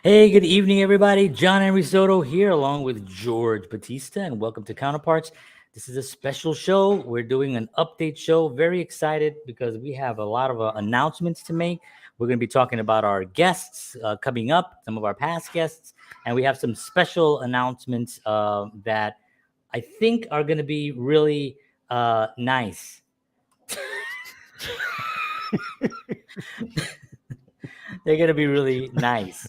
Hey, good evening, everybody. John Henry Soto here, along with George Batista, and welcome to Counterparts. This is a special show. We're doing an update show. Very excited because we have a lot of announcements to make. We're going to be talking about our guests coming up, some of our past guests, and we have some special announcements that I think are going to be really nice. They're going to be really nice.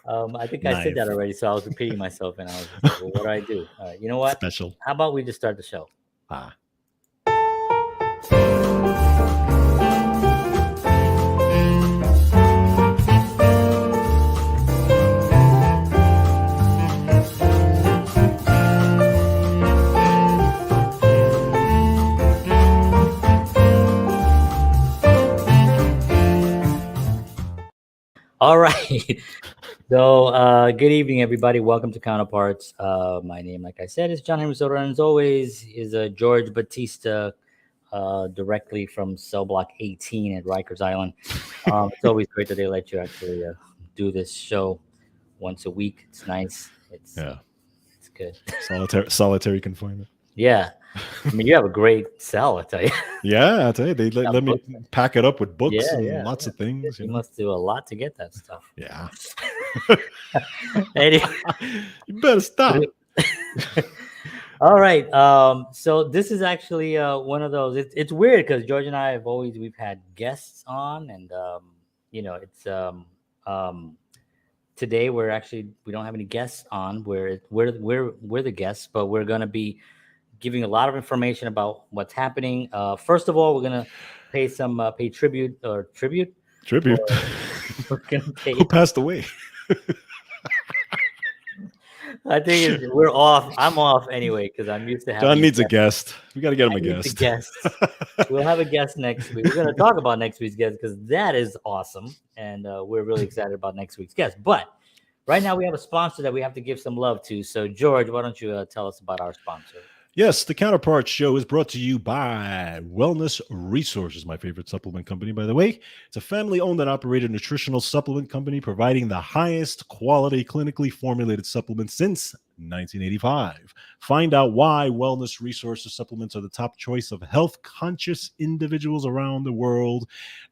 I think I said Nice. that already, so I was repeating myself, and I was just like, "Well, what do I do?" All right, you know what? Special. How about we just start the show? Ah. All right. So, good evening, everybody. Welcome to Counterparts. My name, like I said, is John Henry Soto, and as always, is George Batista, directly from Cell Block 18 at Rikers Island. It's always great that they let you actually do this show once a week. It's nice. Yeah. It's good. Solitary confinement. Yeah. I mean, you have a great cell, I tell you. Yeah, I tell you, they Got let me books. pack it up with books Yeah, and yeah, lots yeah. of things. You must do a lot to get that stuff. Yeah. Anyway, You better stop. all right. So this is actually one of those. It's weird because George and I we've had guests on, and it's today we don't have any guests on. We're the guests, but we're gonna be giving a lot of information about what's happening. First of all, we're gonna pay tribute Tribute. we're gonna pay. Who passed away? I think we're off. I'm off anyway because I'm used to John having needs a guests. guest. We got to get him I a need the guest. guests. We'll have a guest next week. We're going to talk about next week's guest because that is awesome, and we're really excited about next week's guest. But right now we have a sponsor that we have to give some love to. So George, why don't you tell us about our sponsor? Yes, the Counterparts show is brought to you by Wellness Resources, my favorite supplement company, by the way. It's a family-owned and operated nutritional supplement company providing the highest quality clinically formulated supplements since 1985. Find out why Wellness Resources supplements are the top choice of health-conscious individuals around the world.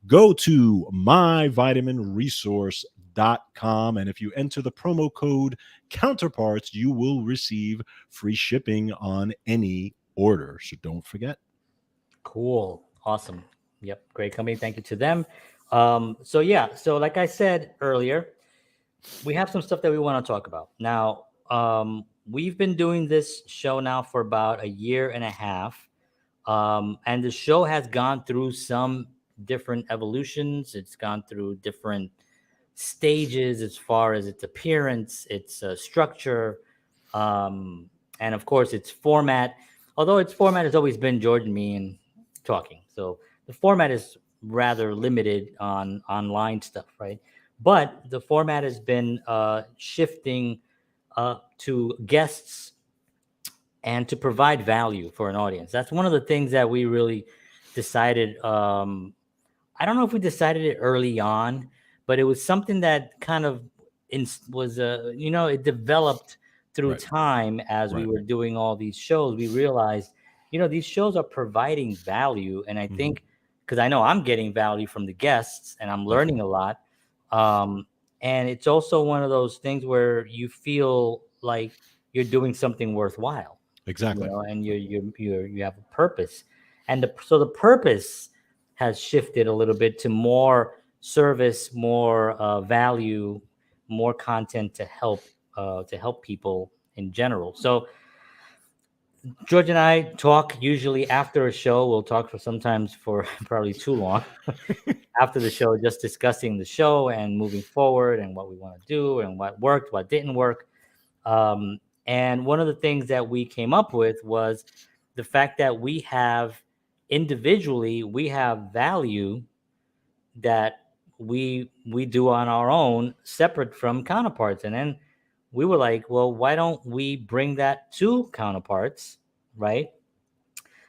Go to myvitaminresource.com, and if you enter the promo code Counterparts, you will receive free shipping on any order. So don't forget. Cool. Awesome. Yep. Great company. Thank you to them. So like I said earlier, we have some stuff that we want to talk about. Now, we've been doing this show now for about a year and a half. And the show has gone through some different evolutions. It's gone through different stages as far as its appearance, its structure, and of course its format. Although its format has always been George and me and talking, so the format is rather limited on online stuff, right? But the format has been shifting to guests and to provide value for an audience. That's one of the things that we really decided. I don't know if we decided it early on, but it was something that kind of was it developed through Right. time as we Right. were doing all these shows. We realized, these shows are providing value, and I think because I know I'm getting value from the guests, and I'm learning a lot. And it's also one of those things where you feel like you're doing something worthwhile, Exactly. and you have a purpose, and so the purpose has shifted a little bit to more service, more value, more content to help people in general. So George and I talk usually after a show. We'll talk for sometimes for probably too long after the show, just discussing the show and moving forward and what we want to do and what worked, what didn't work. And one of the things that we came up with was the fact that we have value that we do on our own, separate from Counterparts. And then we were like, well, why don't we bring that to Counterparts, right?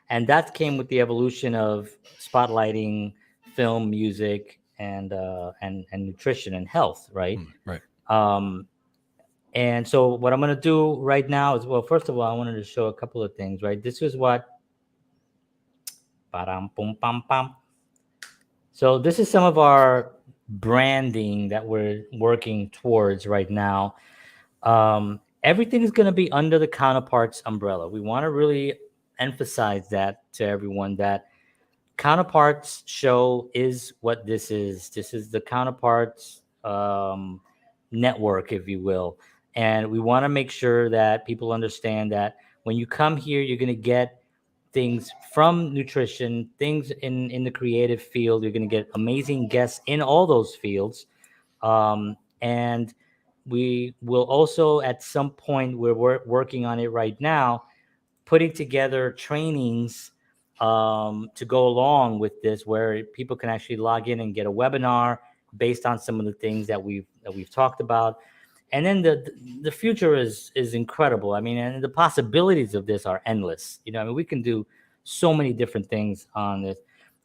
And that came with the evolution of spotlighting film, music, and nutrition and health, right? Right. Um, and so what I'm going to do right now is, well, first of all, I wanted to show a couple of things, right? This is what, ba-dam, pum, pam, pam. So this is some of our branding that we're working towards right now. Everything is going to be under the Counterparts umbrella. We want to really emphasize that to everyone, that Counterparts show is what this is. This is the Counterparts network, if you will. And we want to make sure that people understand that when you come here, you're going to get things from nutrition, things in the creative field. You're going to get amazing guests in all those fields. And we will also, at some point, we're working on it right now, putting together trainings to go along with this, where people can actually log in and get a webinar based on some of the things that we've talked about. And then the future is incredible. I mean, and the possibilities of this are endless. I mean, we can do so many different things on this.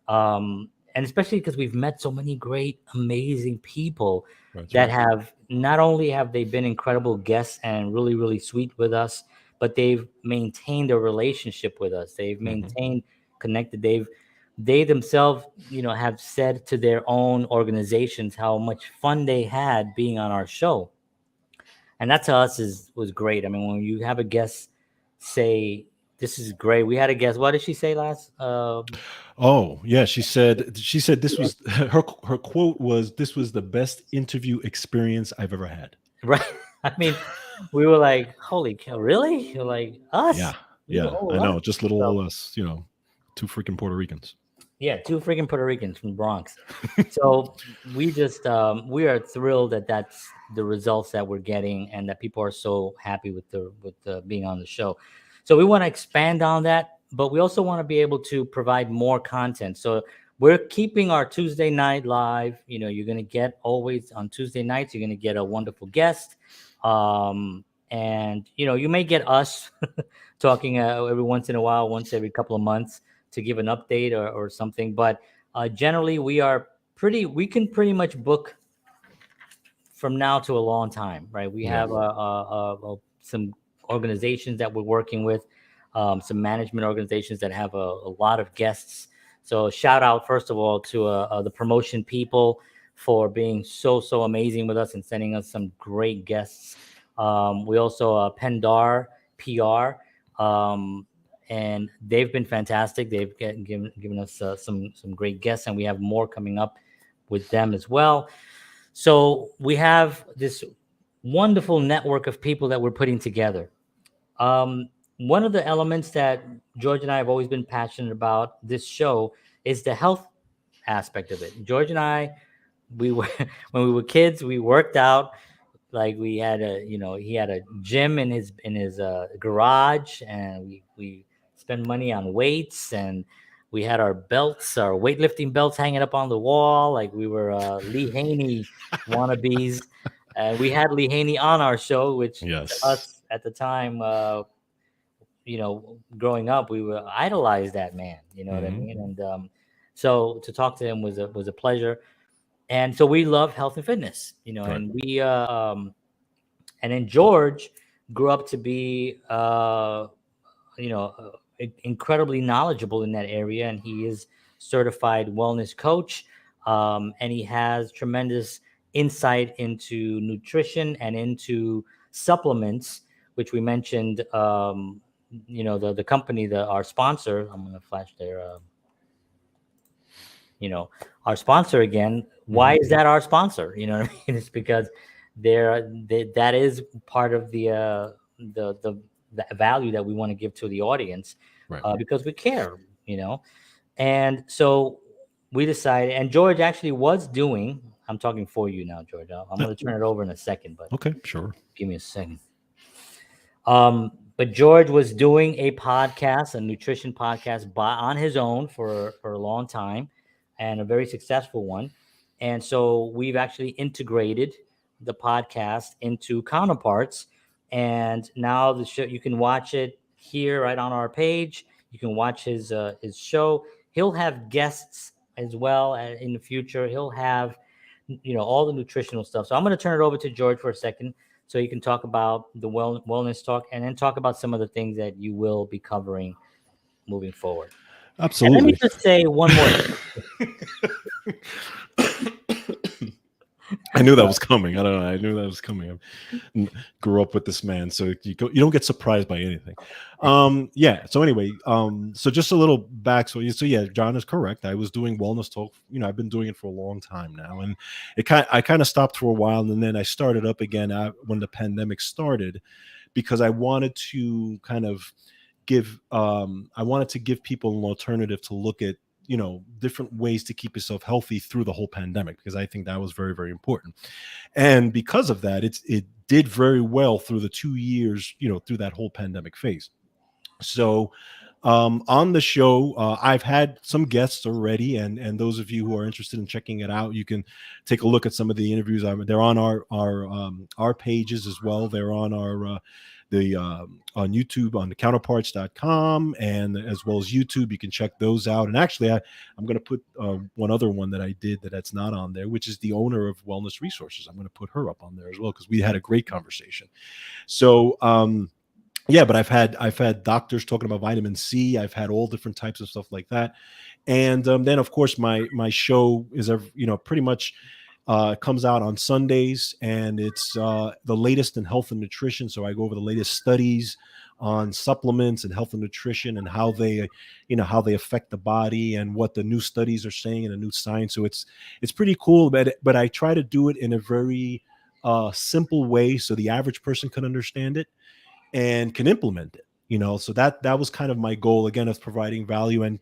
And especially because we've met so many great, amazing people That's that right. have, not only have they been incredible guests and really, really sweet with us, but they've maintained a relationship with us. They've Hmm. maintained connected. They themselves, have said to their own organizations how much fun they had being on our show. And that to us was great. I mean, when you have a guest say, "This is great," we had a guest. What did she say last? Oh, yeah. She said this was her quote was, "This was the best interview experience I've ever had." Right. I mean, we were like, "Holy cow, really?" You're like, Yeah. us? You Yeah. owe I us? know. Just little So old us, two freaking Puerto Ricans. yeah, two freaking Puerto Ricans from the Bronx. So we are thrilled that that's the results that we're getting, and that people are so happy with the being on the show. So we want to expand on that, but we also want to be able to provide more content. So we're keeping our Tuesday night live. You're going to get, always on Tuesday nights, you're going to get a wonderful guest. And you may get us talking every once in a while, once every couple of months, to give an update or something. But generally, we can pretty much book from now to a long time, right? We Yeah. have some organizations that we're working with, some management organizations that have a lot of guests. So shout out, first of all, to the promotion people for being so amazing with us and sending us some great guests. We also Pendar PR, and they've been fantastic. They've given us some great guests, and we have more coming up with them as well. So we have this wonderful network of people that we're putting together. One of the elements that George and I have always been passionate about this show is the health aspect of it. George and I, we were when we were kids, we worked out. Like, we had he had a gym in his garage, and we spent money on weights, and we had our belts, our weightlifting belts, hanging up on the wall, like we were Lee Haney wannabes. And we had Lee Haney on our show, which to Yes. us at the time, growing up, we were idolized that man. You know what I Hmm. mean? And so to talk to him was a pleasure. And so we love health and fitness, Right. and and then George grew up to be, incredibly knowledgeable in that area, and he is certified wellness coach, and he has tremendous insight into nutrition and into supplements, which we mentioned. The company, our sponsor. I'm going to flash their. Our sponsor again. Why Hmm. is that our sponsor? You know what I mean? It's because that is part of the value that we want to give to the audience, Right. because we care. And so we decided, and George actually was doing. I'm talking for you now, George. I'm going to turn it over in a second, but Okay. Sure. give me a second. But George was doing a podcast, a nutrition podcast, on his own for a long time, and a very successful one. And so we've actually integrated the podcast into Counterparts, and now the show, you can watch it here right on our page. You can watch his show. He'll have guests as well in the future. He'll have all the nutritional stuff. So I'm going to turn it over to George for a second, so you can talk about the wellness talk, and then talk about some of the things that you will be covering moving forward. And let me Absolutely. just say one more. I knew that was coming. I don't know. I knew that was coming. Grew up with this man, so you don't get surprised by anything. Yeah. So anyway, so just a little back. So yeah, John is correct. I was doing wellness talk. I've been doing it for a long time now, and I kind of stopped for a while, and then I started up again when the pandemic started, because I wanted to kind of I wanted to give people an alternative to look at different ways to keep yourself healthy through the whole pandemic, because I think that was very, very important. And because of that, it did very well through the 2 years, through that whole pandemic phase. So on the show, I've had some guests already, and those of you who are interested in checking it out, you can take a look at some of the interviews. They're on our pages as well. They're on on YouTube on the counterparts.com, and as well as YouTube. You can check those out. And actually, I'm going to put one other one that I did that's not on there, which is the owner of Wellness Resources. I'm going to put her up on there as well, because we had a great conversation. So yeah, but I've had doctors talking about vitamin C. I've had all different types of stuff like that. And then of course my show is pretty much comes out on Sundays, and it's the latest in health and nutrition. So I go over the latest studies on supplements and health and nutrition, and how they affect the body, and what the new studies are saying and the new science. So it's pretty cool, but I try to do it in a very simple way, so the average person can understand it and can implement it. So that was kind of my goal, again, of providing value and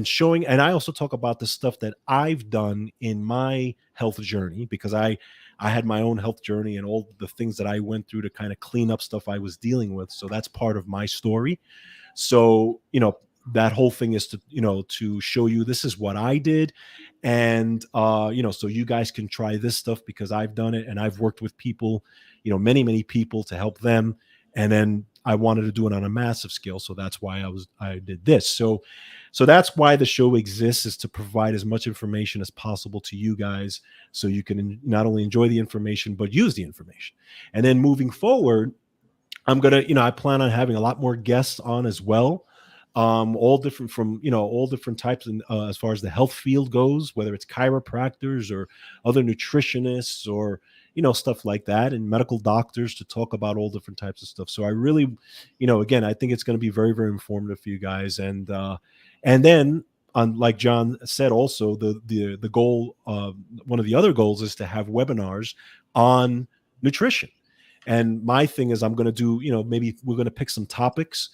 showing. And I also talk about the stuff that I've done in my health journey, because I had my own health journey, and all the things that I went through to kind of clean up stuff I was dealing with. So that's part of my story. So that whole thing is to show you, this is what I did. And so you guys can try this stuff, because I've done it, and I've worked with people, many people, to help them. And then I wanted to do it on a massive scale, so that's why I did this. So that's why the show exists, is to provide as much information as possible to you guys, so you can not only enjoy the information but use the information. And then moving forward, I plan on having a lot more guests on as well, all different from all different types, and as far as the health field goes, whether it's chiropractors or other nutritionists, or stuff like that, and medical doctors, to talk about all different types of stuff. So I really, again, I think it's going to be very, very informative for you guys. And then, like John said, also the goal, one of the other goals, is to have webinars on nutrition. And my thing is, I'm going to do, maybe we're going to pick some topics,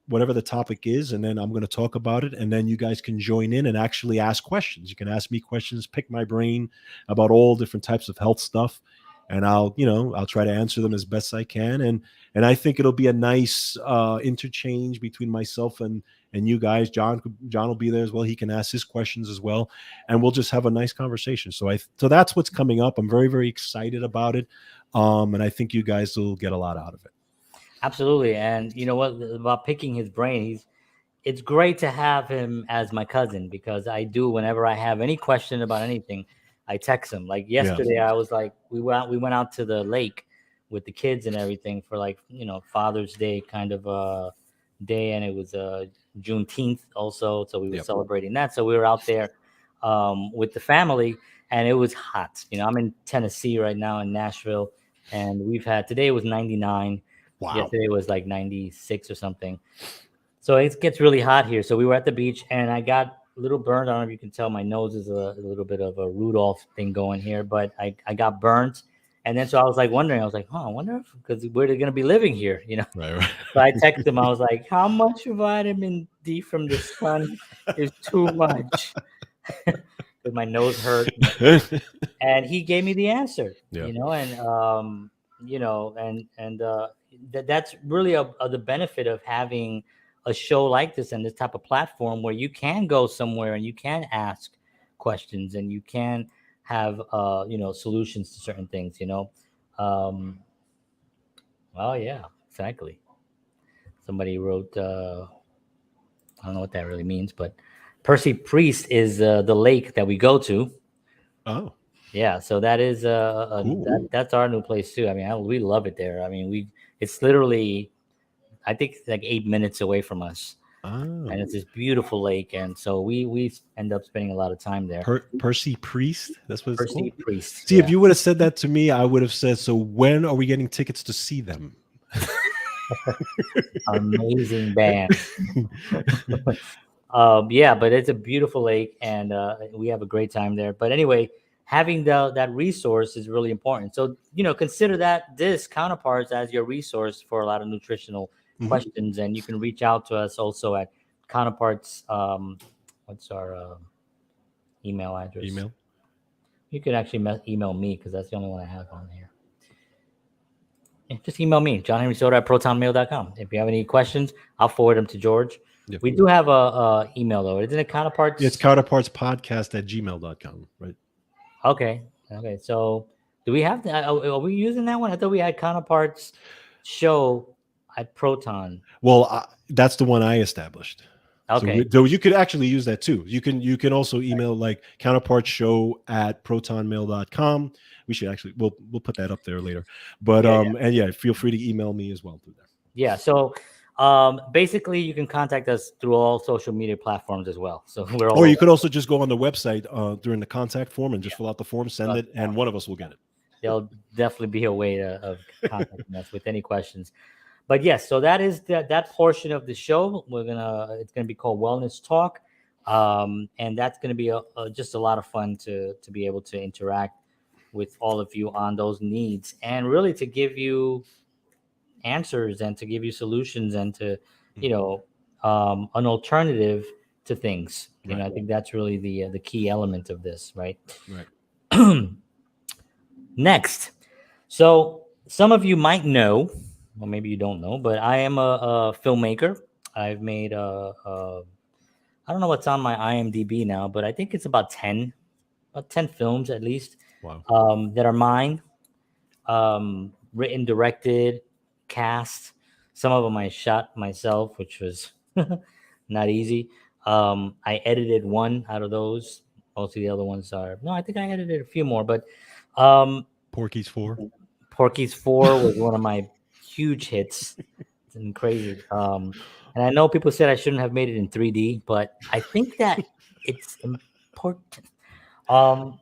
whatever the topic is, and then I'm going to talk about it, and then you guys can join in and actually ask questions. You can ask me questions, pick my brain about all different types of health stuff, and I'll try to answer them as best I can. And I think it'll be a nice interchange between myself and you guys. John will be there as well. He can ask his questions as well, and we'll just have a nice conversation. So that's what's coming up. I'm very, very excited about it, and I think you guys will get a lot out of it. Absolutely. And you know what about picking his brain? It's great to have him as my cousin, because I do, whenever I have any question about anything, I text him. Like yesterday, I was like, we went out to the lake with the kids and everything for Father's Day kind of day, and it was Juneteenth also, so we were celebrating that. So we were out there with the family, and it was hot. I'm in Tennessee right now, in Nashville, and today was 99. Wow. Yesterday was like 96 or something. So it gets really hot here. So we were at the beach, and I got a little burned. I don't know if you can tell, my nose is a little bit of a Rudolph thing going here, but I got burnt. And then so I was like wondering, I wonder if, because we're going to be living here, Right. So I texted him. I was like, how much vitamin D from the sun is too much? Because my nose hurt. And he gave me the answer, that's really the benefit of having a show like this and this type of platform, where you can go somewhere and you can ask questions, and you can have solutions to certain things. Well, yeah, exactly. Somebody wrote, I don't know what that really means, but Percy Priest is the lake that we go to. Oh, Yeah, so that is cool. that's our new place too. I mean, we love it there. I mean, we it's literally I think like 8 minutes away from us, and Oh, it's this beautiful lake, and so we end up spending a lot of time there. Percy Priest. That's what it's Percy called. Priest, See, if yeah, you would have said that to me, I would have said, "So when are we getting tickets to see them?" amazing band. Yeah, but it's a beautiful lake, and we have a great time there. But anyway, having that resource is really important. So consider that this counterparts as your resource for a lot of nutritional Mhm. questions, and you can reach out to us also at counterparts. What's our email address? Email. You can actually email me because that's the only one I have on here. Yeah, just email me, johnhenrysoda at protonmail.com. If you have any questions, I'll forward them to George. Yep. We do have a email though. Isn't it It's counterparts? counterparts podcast at gmail.com, right? Okay. Okay. So do we have are we using that one? I thought we had counterparts show at Proton. Well, that's the one I established. So, Okay. though you could actually use that too. You can also email like counterpartshow at protonmail.com. We should actually we'll put that up there later. But Yeah. Yeah. and yeah, feel free to email me as well through there. Yeah. So basically you can contact us through all social media platforms as well. So we're all Or you over. could also just go on the website during the contact form and just fill out the form, send Uh, it, and one of us will get it. There'll definitely be a way of contacting us with any questions. But yes, so that is that portion of the show. It's gonna be called Wellness Talk, and that's gonna be just a lot of fun to be able to interact with all of you on those needs, and really to give you answers and to give you solutions and to you know an alternative to things. Right. I think that's really the key element of this, right? Right. Next, so some of you might know, or maybe you don't know, but I am a filmmaker. I've made I don't know what's on my IMDb now, but I think it's about 10 films at least Wow. that are mine, written, directed, cast. Some of them I shot myself, which was not easy. I edited one out of those. Most of the other ones are no. I think I edited a few more, but um, Porky's 4. Porky's 4 was one of my huge hits. It's been crazy. And I know people said I shouldn't have made it in 3D, but I think that it's important. Um,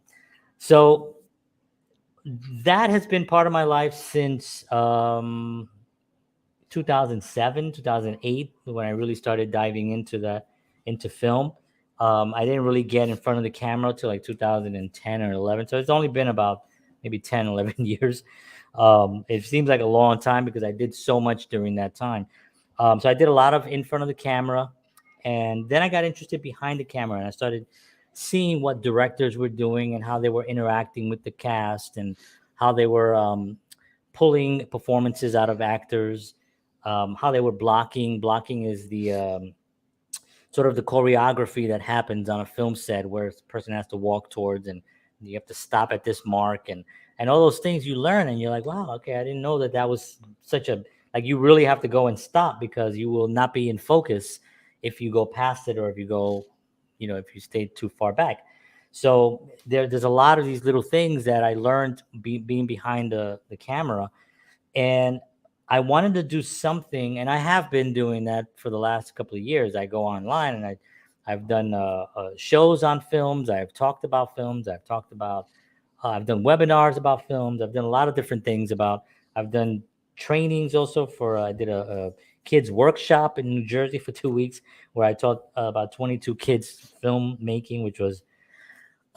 so that has been part of my life since 2007, 2008, when I really started diving into film. I didn't really get in front of the camera till like 2010 or 11. So it's only been about maybe 10, 11 years. It seems like a long time because I did so much during that time. So I did a lot of in front of the camera, and then I got interested behind the camera, and I started seeing what directors were doing and how they were interacting with the cast and how they were pulling performances out of actors, how they were blocking. Blocking is the sort of the choreography that happens on a film set where a person has to walk towards and you have to stop at this mark and all those things you learn and you're like, wow, okay, I didn't know that was such a like you really have to go and stop because you will not be in focus if you go past it or if you go, if you stay too far back. So there's a lot of these little things that I learned being behind the camera, and I wanted to do something, and I have been doing that for the last couple of years. I go online and I've done shows on films. I've talked about films. I've done webinars about films. I've done a lot of different things about. I've done trainings also for. I did a kids workshop in New Jersey for 2 weeks where I taught about 22 kids filmmaking, which was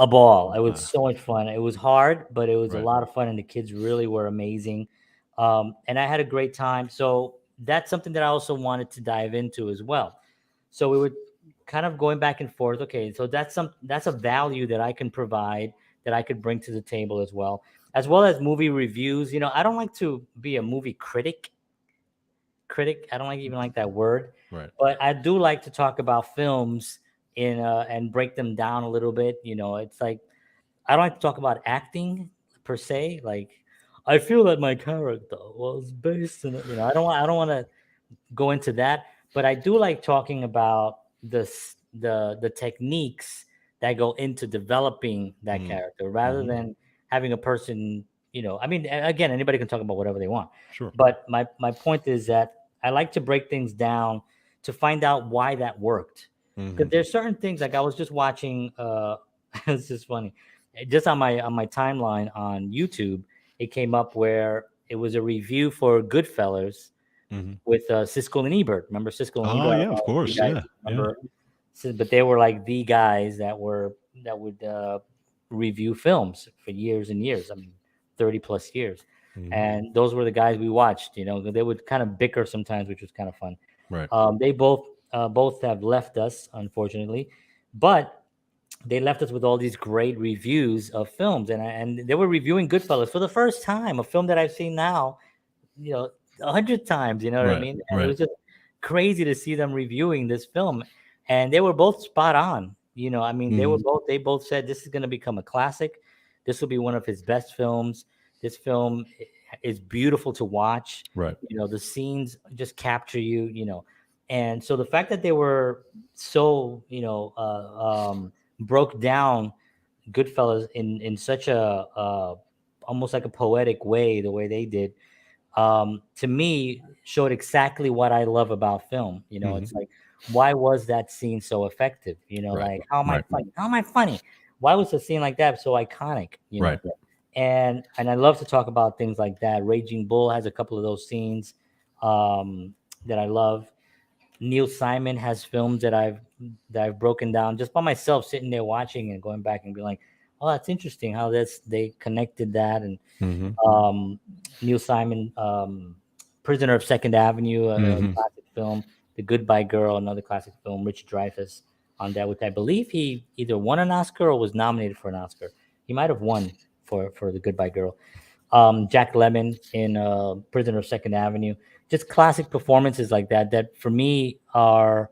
a ball. It was so much fun. It was hard, but it was a Right. lot of fun, and the kids really were amazing. And I had a great time. So that's something that I also wanted to dive into as well. So we were kind of going back and forth. Okay, so that's a value that I can provide that I could bring to the table as well as movie reviews. I don't like to be a movie critic. I don't like even like that word, Right. but I do like to talk about films in and break them down a little bit. It's like I don't like to talk about acting per se. Like I feel that my character was based in, I don't want to go into that, but I do like talking about the techniques that go into developing that Mm. character rather Mhm. than having a person, I mean, again, anybody can talk about whatever they want. Sure. But my point is that I like to break things down to find out why that worked. Because Mhm. there's certain things, like I was just watching, it's just funny. Just on my timeline on YouTube, it came up where it was a review for Goodfellas Mhm. with Siskel and Ebert. Remember Siskel and Ebert? Oh, I yeah, don't of know if you course. guys Yeah. Yeah. remember, but they were like the guys that would review films for years and years. I mean, 30 plus years. Mhm. And those were the guys we watched. They would kind of bicker sometimes, which was kind of fun. Right. They both have left us, unfortunately, but they left us with all these great reviews of films, and they were reviewing Goodfellas for the first time, a film that I've seen now, you know, 100 times. You know what I Right. mean? And it Right. was just crazy to see them reviewing this film, and they were both spot on. I mean, Mhm. they both said this is going to become a classic. This will be one of his best films. This film is beautiful to watch. Right. The scenes just capture you. And so the fact that they were so broke down Goodfellas in such a almost like a poetic way, the way they did, to me showed exactly what I love about film. Mhm. It's like, why was that scene so effective? Right. Like, how am I Right. funny? How am I funny? Why was a scene like that so iconic? Right. And I love to talk about things like that. Raging Bull has a couple of those scenes that I love. Neil Simon has films that I've broken down just by myself, sitting there watching and going back and being like, oh, that's interesting how they connected that. And Mhm. um, Neil Simon, Prisoner of Second Avenue, a Mhm. classic film. The Goodbye Girl, another classic film. Richard Dreyfuss on that, which I believe he either won an Oscar or was nominated for an Oscar. He might have won for The Goodbye Girl. Jack Lemmon in Prisoner of Second Avenue. Just classic performances like that that for me are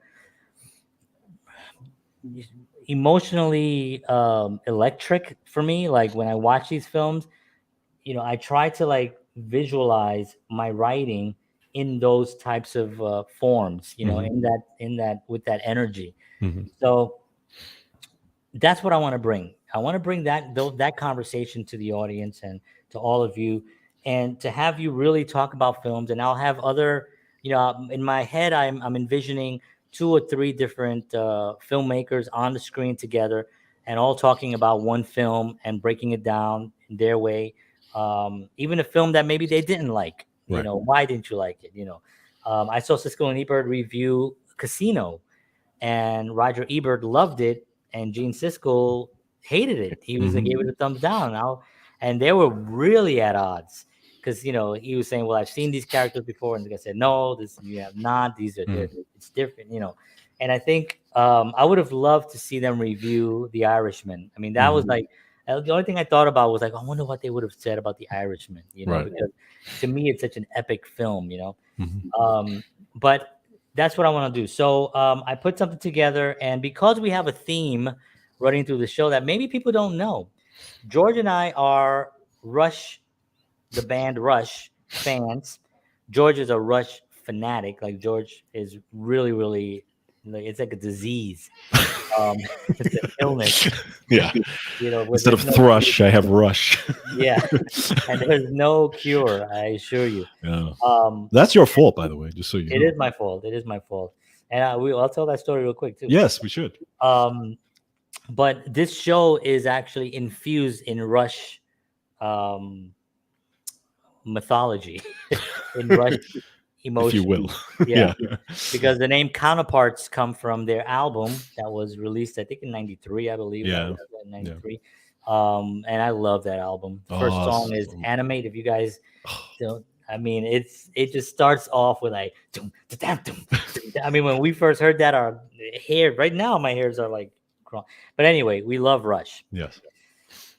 emotionally electric for me. Like when I watch these films, I try to like visualize my writing in those types of forms, Mhm. in that with that energy. Mhm. So that's what I want to bring. I want to bring that conversation to the audience and to all of you, and to have you really talk about films. And I'll have other, in my head, I'm envisioning two or three different filmmakers on the screen together, and all talking about one film and breaking it down in their way. Even a film that maybe they didn't like. Right. Why didn't you like it? I saw Siskel and Ebert review Casino, and Roger Ebert loved it, and Gene Siskel hated it. He was like, Mhm. gave it a thumbs down. And they were really at odds because he was saying, "Well, I've seen these characters before," and the guy said, "No, this you have not. These are Mhm. it's different." And I think I would have loved to see them review The Irishman. I mean, that was Mhm. like the only thing I thought about was like, I wonder what they would have said about The Irishman. Right. Because to me, it's such an epic film. Mhm. But that's what I want to do. So I put something together, and because we have a theme running through the show that maybe people don't know, George and I are Rush, the band Rush fans. George is a Rush fanatic. Like George is really, really, like, it's like a disease. Um, it's an illness. Yeah. Where Instead there's of no thrush, I have rush. yeah, and there's no cure. I assure you. Yeah. Um, That's your fault, by the way, just so you it know. is my fault. It is my fault. And I'll tell that story real quick too. Yes, we should. Um, but this show is actually infused in Rush um, mythology, in Rush If you emotion. will. Yeah, Yeah. because the name Counterparts come from their album that was released, I think, in '93. I believe that Yeah. was in Yeah. '93. And I love that album. First song is Awesome. Animate. If you guys don't, I mean, it just starts off with like, dum, da, dum, dum, dum. I mean, when we first heard that, our hair right now, my hairs are like, but anyway, we love Rush. Yes.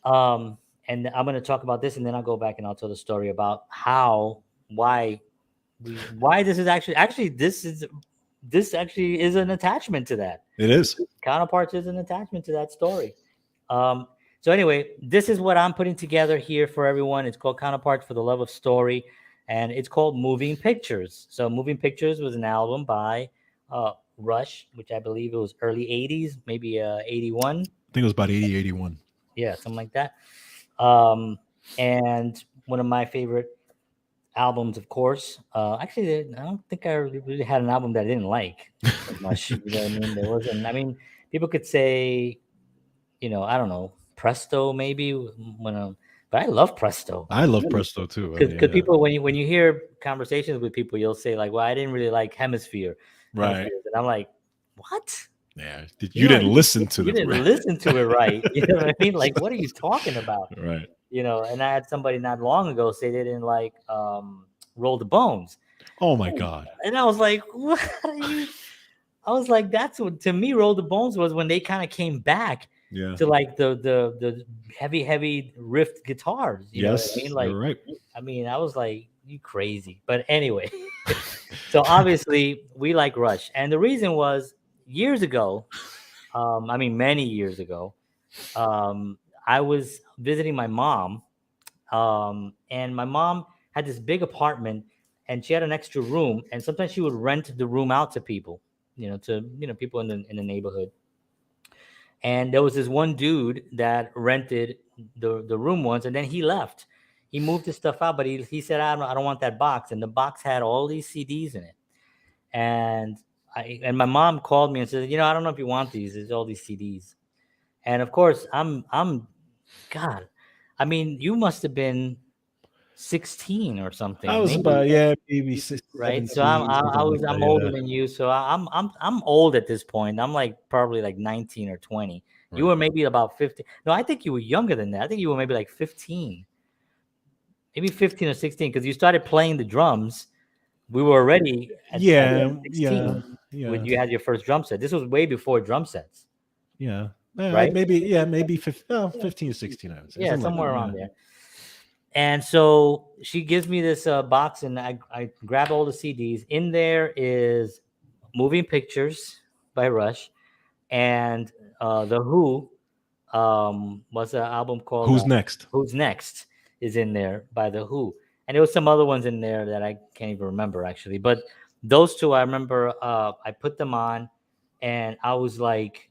Um, and I'm going to talk about this, and then I'll go back and I'll tell the story about why this actually is an attachment to that. It is. Counterparts is an attachment to that story. Um, so anyway, this is what I'm putting together here for everyone. It's called Counterparts for the Love of Story, and it's called Moving Pictures. So Moving Pictures was an album by Rush, which I believe it was early '80s, maybe '81. I think it was about 80, 81. Yeah, something like that. Um, and one of my favorite albums, of course. Actually, I don't think I really had an album that I didn't like as much. You know what I mean? There wasn't. I mean, people could say, I don't know, Presto maybe but I love Presto. I love Really. Presto too. Because Yeah. people, when you hear conversations with people, you'll say like, "Well, I didn't really like Right. Hemispheres," and I'm like, "What? Yeah. You You know, didn't listen to you the didn't listen to it right." You know what I mean? Like, what are you talking about? right. And I had somebody not long ago say they didn't like Roll the Bones, Oh my God. and I was like, "What are you?" I was like, "That's what to me Roll the Bones was when they kind of came back Yeah. to like the heavy riffed guitars." You know what I mean? Yes, you're Like, right. I mean, I was like, "You crazy?" But anyway, so obviously we like Rush, and the reason was years ago. I mean, many years ago, um, I was visiting my mom, and my mom had this big apartment, and she had an extra room, and sometimes she would rent the room out to people, to people in the neighborhood. And there was this one dude that rented the room once, and then he left. He moved his stuff out, but he said, I don't want that box. And the box had all these CDs in it. And my mom called me and said, I don't know if you want these. There's all these CDs. And of course, I'm God. I mean, you must have been 16 or I something, was maybe, about, yeah, maybe right? So 17, something like I'm that. older Yeah. than you, so I'm old at this point. I'm like probably like 19 or 20. You Right. were maybe about 15. No, I think you were younger than that. I think you were maybe like 15, maybe 15 or 16, because you started playing the drums. We were already at Yeah. Yeah. 16 when Yeah. you had your first drum set. This was way before drum sets, Yeah. Yeah, right? maybe, yeah, maybe 15, 15 or 16, I would say. Yeah, Something like somewhere that. around Yeah. there. And so she gives me this box, and I grab all the CDs. In there is Moving Pictures by Rush, and The Who was an album called Who's next? Who's Next is in there by The Who. And there was some other ones in there that I can't even remember actually. But those two I remember, I put them on, and I was like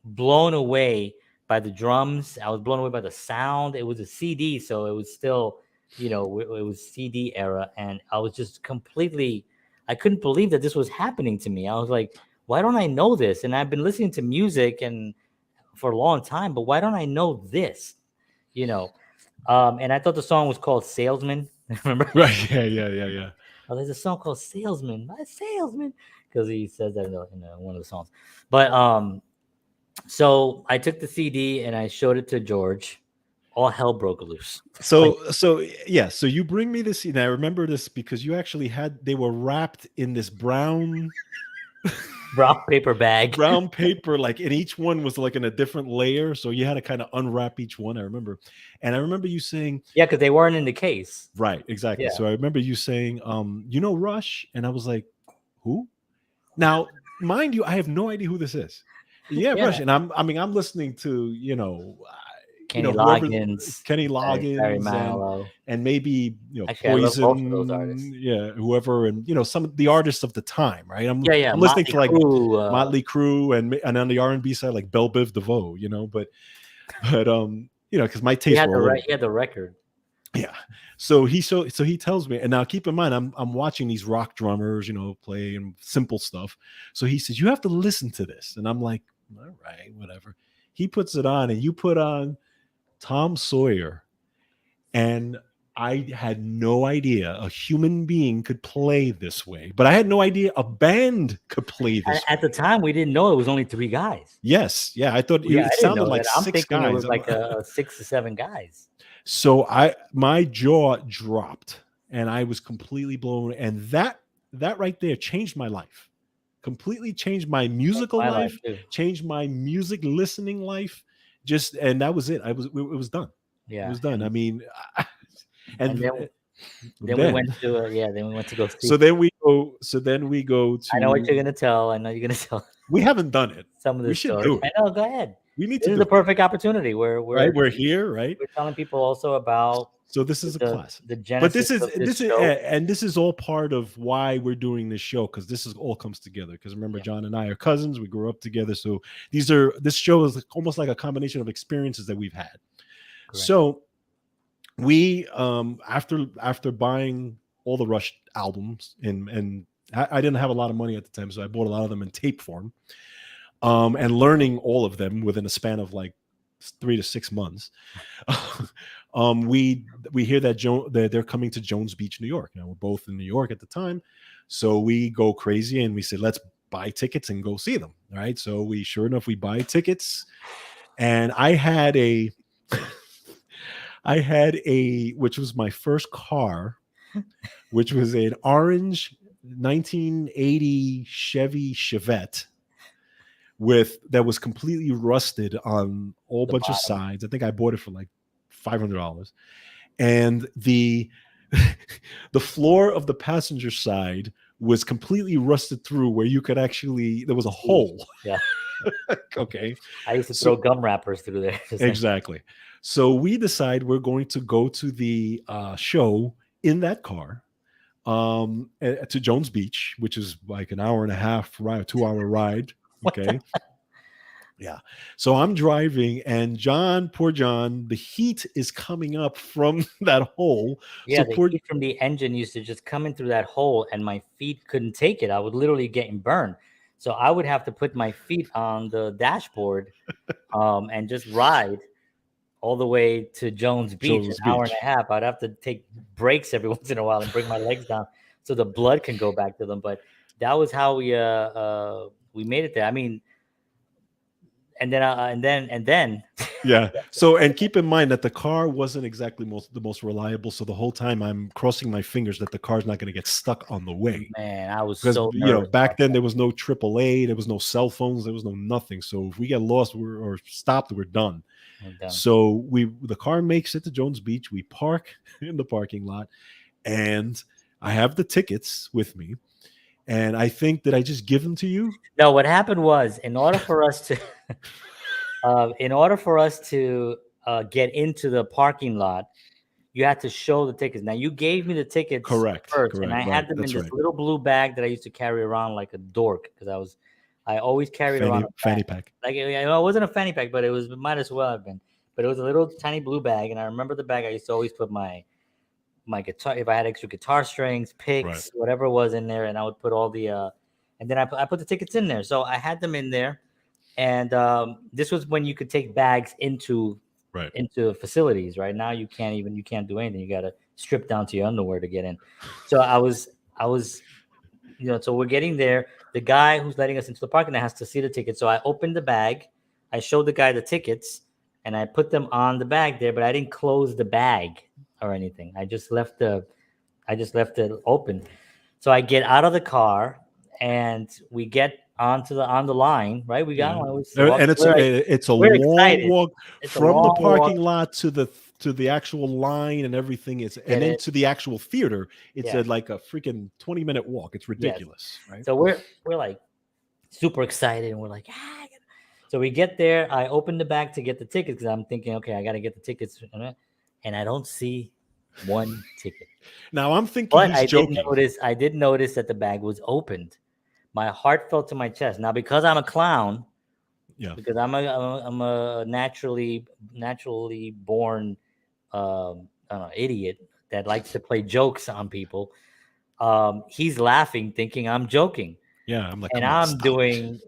blown away by the drums. I was blown away by the sound. It was a CD, so it was still, it was CD era, and I was just completely. I couldn't believe that this was happening to me. I was like, why don't I know this? And I've been listening to music and for a long time, but why don't I know this? You know, and I thought the song was called Salesman. Remember? Right. Yeah. Yeah. Yeah. Yeah. Oh, there's a song called Salesman by Salesman, because he says that in one of the songs. But so I took the CD and I showed it to George. All hell broke loose. Like So yeah, so you bring me this, and I remember this because you actually they were wrapped in this brown paper bag. brown paper, like, and each one was like in a different layer, so you had to kind of unwrap each one. I remember, and I remember you saying, Yeah, because they weren't in the case. right, exactly. Yeah. So I remember you saying, Rush, and I was like, who? Now, mind you, I have no idea who this is. Yeah, Yeah. Rush, and I'm listening to Kenny whoever, Loggins, Kenny Barry Loggins, Manilow. and maybe Actually, I love both of those Poison, artists. yeah, whoever, and some of the artists of the time, right? Yeah, yeah. I'm listening Motley to like Crue. Motley Crue, and on the R&B side like Belle Biv DeVoe, but because my He tastes had were a little, he had the record. yeah. So he tells me, and now keep in mind, I'm watching these rock drummers, play and simple stuff. So he says, you have to listen to this, and I'm like, all right, whatever. He puts it on, and you put on Tom Sawyer, and I had no idea a human being could play this way, but I had no idea a band could play this At way. the time, we didn't know it was only 3 guys. Yes, yeah, I thought Yeah, it I didn't sounded know like that. I'm 6 thinking it guys. was like a 6 or 7 guys. So my jaw dropped, and I was completely blown. And that right there changed my life. Completely changed my musical My life life, too. changed my music listening life. And that was it. It was done. It Yeah, was done. I mean, and and then we went to then we went to go see. so then we go I know what to. you're gonna tell. I know you're gonna tell We haven't done it. some of We this should story. do I it. know. Go ahead. We need This to is do the it. perfect opportunity where Right? We're here, right? we're telling people also about So this is a classic. the But genesis of this this is show. and this is all part of why we're doing this show, because this is all comes together. Because remember, Yeah, John and I are cousins. We grew up together. So this show is almost like a combination of experiences that we've had. correct. So we after buying all the Rush albums, and I didn't have a lot of money at the time, so I bought a lot of them in tape form. And learning all of them within a span of like 3 to 6 months. We hear that they're coming to Jones Beach, New York. We're both in New York at the time, so we go crazy and we say, let's buy tickets and go see them. All right, so sure enough, we buy tickets, and I had a which was my first car, which was an orange 1980 Chevy Chevette that was completely rusted on a whole The bunch of bottom. sides. I think I bought it for like $500, and the floor of the passenger side was completely rusted through, where you could actually there was a See. hole. Yeah, Okay, I used to so throw gum wrappers through there. Just like, exactly. So we decide we're going to go to the show in that car, to Jones Beach, which is like an hour and a half ride, 2 hour ride. Okay. Yeah. So I'm driving, and poor John, the heat is coming up from that hole. yeah, So the poor heat from the engine used to just come in through that hole, and my feet couldn't take it. I would literally getting burned. So I would have to put my feet on the dashboard, and just ride all the way to Jones Beach, an Jones hour and Beach. a half. I'd have to take breaks every once in a while and bring my legs down so the blood can go back to them. But that was how we made it there. I mean, and then Yeah. So, and keep in mind that the car wasn't exactly the most reliable. So the whole time I'm crossing my fingers that the car's not going to get stuck on the way. man, I was Because so nervous back about then that. there was no AAA, there was no cell phones, there was no nothing. So if we get lost or stopped, we're done. I'm done. So the car makes it to Jones Beach. We park in the parking lot, and I have the tickets with me. And I think that I just give them to you. No, what happened was in order for us to get into the parking lot, you had to show the tickets. Now you gave me the tickets Correct. first, and Correct. I Right. had them in That's this right. little blue bag that I used to carry around like a dork because I always carried around a bag. Fanny pack. Like it wasn't a fanny pack, but it might as well have been. But it was a little tiny blue bag, and I remember the bag. I used to always put my guitar, if I had extra guitar strings, Right. picks, whatever was in there, and I would put all the and then I put the tickets in there. So I had them in there, and this was when you could take bags Right. into facilities. Right now, you can't do anything. You got to strip down to your underwear to get in. So I was so we're getting there. The guy who's letting us into the parking lot has to see the ticket. So I opened the bag, I showed the guy the tickets, and I put them on the bag there, but I didn't close the bag or anything. I just left it open. So I get out of the car and we get on the line, right? We got Yeah. on, we walk, And it's a we're long excited. walk It's a from the long walk parking lot to the actual line and everything. to And get then it. to the actual theater. It's Yeah. like a freaking 20-minute walk. It's Yes. ridiculous, right? So we're like super excited and we're like, ah. So we get there. I open the bag to get the tickets because I'm thinking, okay, I got to get the tickets, and I don't see one ticket. Now I'm thinking But he's joking. I did notice that the bag was opened. My heart fell to my chest. Now, because I'm a clown, Yeah. because I'm a naturally born I don't know, idiot that likes to play jokes on people. He's laughing, thinking I'm joking, Yeah. I'm like, and come on, I'm stop it. doing.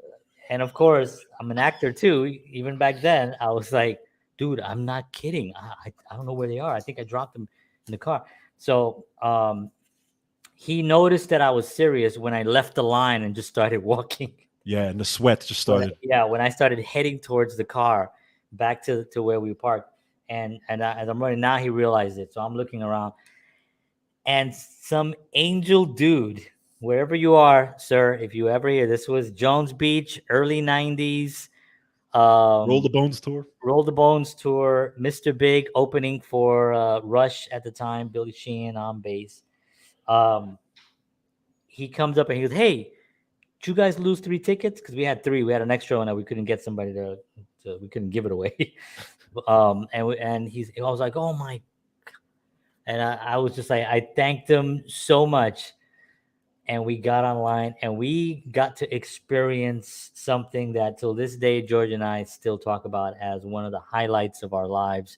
And of course, I'm an actor too. Even back then, I was like, dude, I'm not kidding. I don't know where they are. I think I dropped them in the car. So he noticed that I was serious when I left the line and just started walking. Yeah. And the sweat just started. When I started heading towards the car, back to where we parked, as I'm running now, he realized it. So I'm looking around, and some angel dude, wherever you are, sir, if you ever hear, this was Jones Beach, early '90s. Roll Um, the Bones tour. Roll the Bones tour, Mr. Big opening for Rush at the time, Billy Sheehan on bass. Um, he comes up and he goes, "Hey, did you guys lose 3 tickets? Because we had 3. We had an extra one that we couldn't get somebody we couldn't give it away." I was like, "Oh my!" And I was just like, I thanked them so much. And we got online and we got to experience something that till this day, George and I still talk about as one of the highlights of our lives.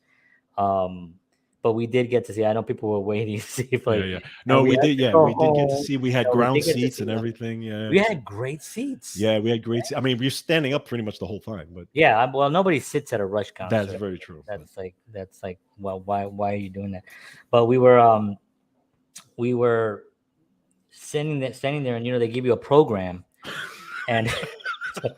Um, but we did get to see. I know people were waiting to see if Yeah, like, yeah. and No, we we had did. to Yeah, go we did get to home. see. We had We ground did get to seats see and them. everything. Yeah, We had great seats. yeah, we had great. I mean, we were standing up pretty much the whole time, but Yeah, well, nobody sits at a Rush that's concert. very true. But That's like, well, why are you doing that? But we were standing there, and they give you a program, and so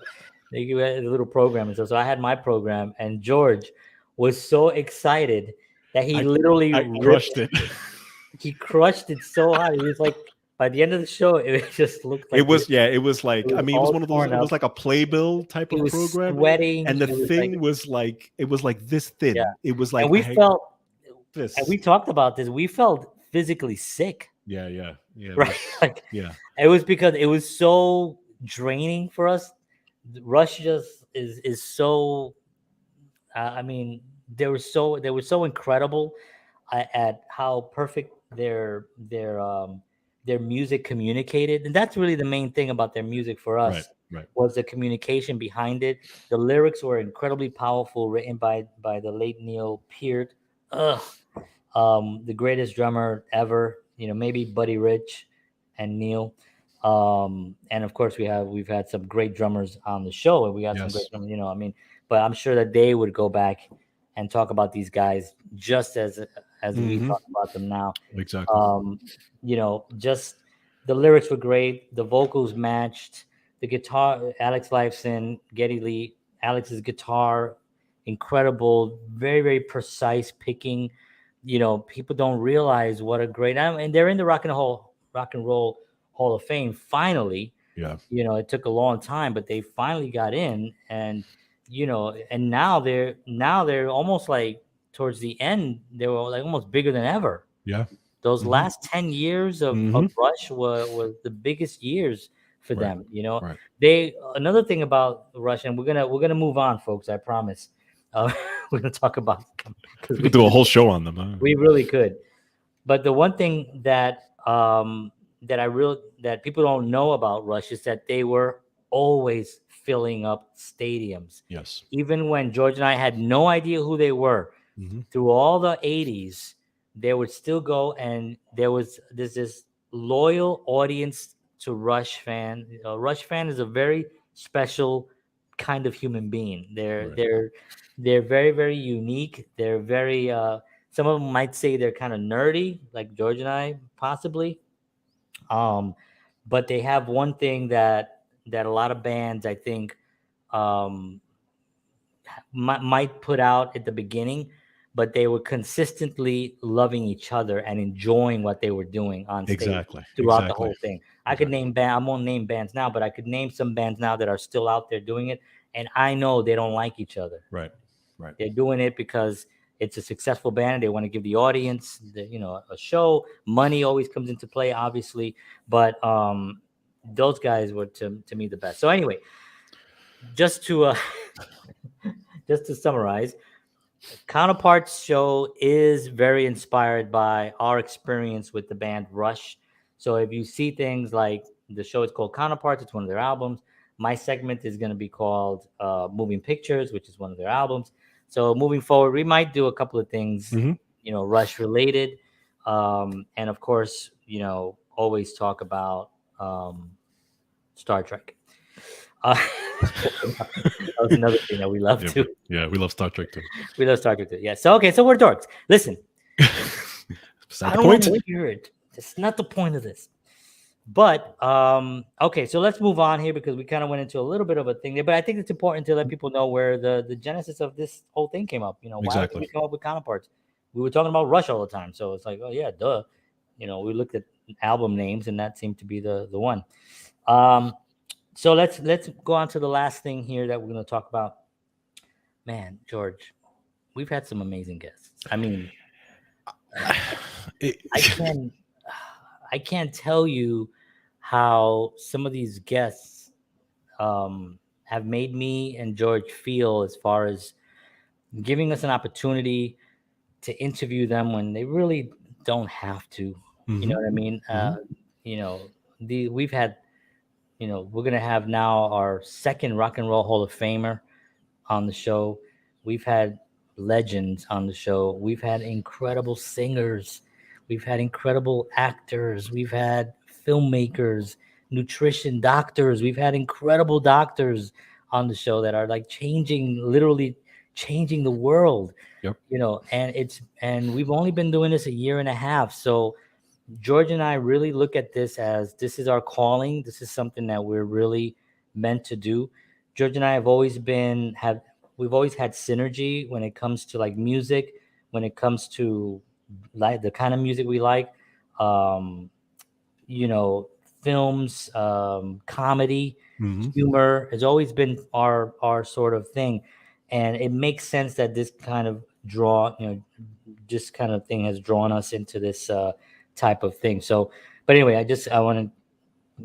they give you a little program, and so I had my program, and George was so excited that he I literally I ripped. crushed it. He crushed it so hard. He was like, by the end of the show, it just looked It like was, yeah, it was it like, I was mean, it was all one of those, torn it was up. like a playbill type He of was program, sweating. and the He was like, thing was like, it was like this yeah, thin. It was and like we I had felt, and this. we talked about this. We felt physically sick, Yeah, yeah, yeah. It right? was, Like yeah, it was because it was so draining for us. Rush just is so. I mean, they were so incredible at how perfect their music communicated, and that's really the main thing about their music for right, us right. was the communication behind it. The lyrics were incredibly powerful, written by the late Neil Peart. Ugh, the greatest drummer ever. Maybe Buddy Rich and Neil. And of course, we've had some great drummers on the show, and we got some great Yes, drummers. I mean, but I'm sure that they would go back and talk about these guys just as we hmm talk about them now. exactly. Just the lyrics were great, the vocals matched, the guitar. Alex Lifeson, Geddy Lee, Alex's guitar, incredible, very very precise picking. People don't realize what a great. And they're in the Rock and Roll Hall of Fame finally. Yeah, It took a long time, but they finally got in, and now they're almost like towards the end, they were like almost bigger than ever. yeah. Those hmm last 10 years of hmm Rush was the biggest years for Right, them. right. Another thing about Rush, and we're gonna move on, folks. I promise. Uh, we're gonna talk about, because We could do a whole show on them. Huh? we really could. But the one thing that people don't know about Rush is that they were always filling up stadiums. Yes. Even when George and I had no idea who they were, hmm through all the 80s, they would still go, and there's this loyal audience to Rush fan. A Rush fan is a very special kind of human being. They're Right. they're they're very very unique. They're very some of them might say they're kind of nerdy, like George and I possibly. Um, but they have one thing that a lot of bands, I think, um, might put out at the beginning, but they were consistently loving each other and enjoying what they were doing on stage Exactly. throughout the Exactly. whole thing. I could Exactly. name band. I won't name bands now, but I could name some bands now that are still out there doing it, and I know they don't like each other. Right. Right. They're doing it because it's a successful band. They want to give the audience, a show. Money always comes into play, obviously, but those guys were to me the best. So anyway, just to just to summarize, Counterparts show is very inspired by our experience with the band Rush. So if you see things like the show is called Counterparts, it's one of their albums. My segment is going to be called Moving Pictures, which is one of their albums. So moving forward, we might do a couple of things, hmm Rush related, and of course, always talk about Star Trek. That was another thing that we love Yeah, to. yeah. We love Star Trek too. We love Star Trek too. Yeah. So okay, so we're dorks. Listen, Is that I the don't want point? to hear it. That's not the point of this. But okay, so let's move on here because we kind of went into a little bit of a thing there. But I think it's important to let people know where the genesis of this whole thing came up. Why did we Exactly. come up with Counterparts? We were talking about Rush all the time, so it's like, oh yeah, duh. We looked at album names, and that seemed to be the one. Um, so let's go on to the last thing here that we're going to talk about. Man, George, we've had some amazing guests. I mean, It- I can I can't tell you how some of these guests have made me and George feel, as far as giving us an opportunity to interview them when they really don't have to. You know Hmm. what I mean? Hmm. You know, we've had, we're gonna have now our second Rock and Roll Hall of Famer on the show. We've had legends on the show. We've had incredible singers. We've had incredible actors. We've had filmmakers, nutrition doctors. We've had incredible doctors on the show that are like literally changing the world. Yep. And we've only been doing this a year and a half. So George and I really look at this as this is our calling. This is something that we're really meant to do. George and I we've always had synergy when it comes to like music, when it comes to like the kind of music we like, um, you know, films, comedy, Hmm. humor has always been our sort of thing, and it makes sense that this kind of this kind of thing has drawn us into this type of thing. So, but anyway, I want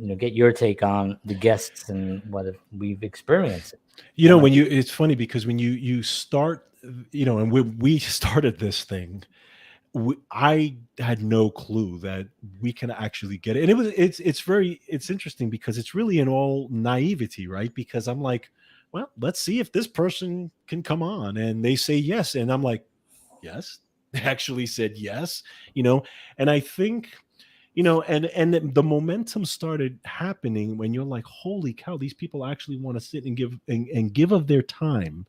to get your take on the guests and what we've experienced. That might When you it's funny because when you start, and we started this thing, I had no clue that we can actually get it. And it's interesting because it's really in all naivety, right? Because I'm like, well, let's see if this person can come on, and they say yes, and I'm like, yes, they actually said yes, and I think, and the momentum started happening when you're like, holy cow, these people actually want to sit and give of their time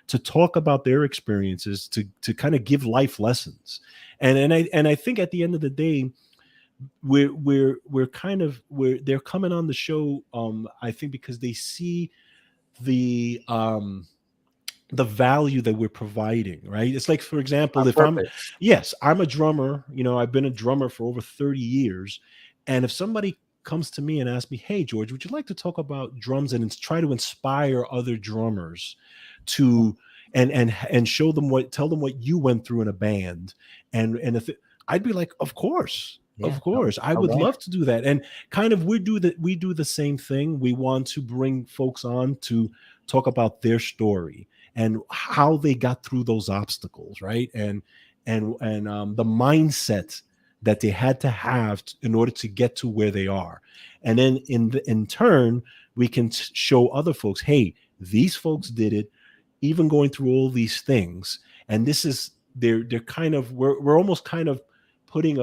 to talk about their experiences, to kind of give life lessons. And I think at the end of the day, we're kind of we're they're coming on the show, I think because they see the um the value that we're providing, right? It's like, for our example, if purpose. I'm a drummer, I've been a drummer for over 30 years. And if somebody comes to me and asks me, hey, George, would you like to talk about drums and try to inspire other drummers to, and show them tell them what you went through in a band. And if I'd be like, of course. Yeah, Of course, I I would won't. love to do that. And kind of we do the same thing. We want to bring folks on to talk about their story and how they got through those obstacles, right? And the mindset that they had to have in order to get to where they are. And then in turn, we can show other folks, hey, these folks did it, even going through all these things. And this is they're kind of we're almost kind of putting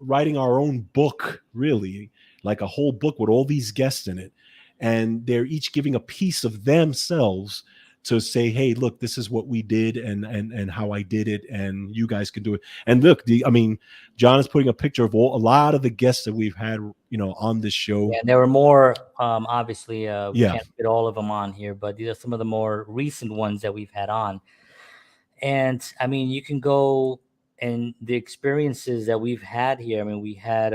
writing our own book, really, like a whole book with all these guests in it, and they're each giving a piece of themselves to say, hey, look, this is what we did, and how I did it, and you guys can do it. And look, John is putting a picture of a lot of the guests that we've had, on this show. Yeah, and there were more. Obviously, we Yeah. can't fit all of them on here, but these are some of the more recent ones that we've had on. And I mean, you can go and the experiences that we've had here. I mean, we had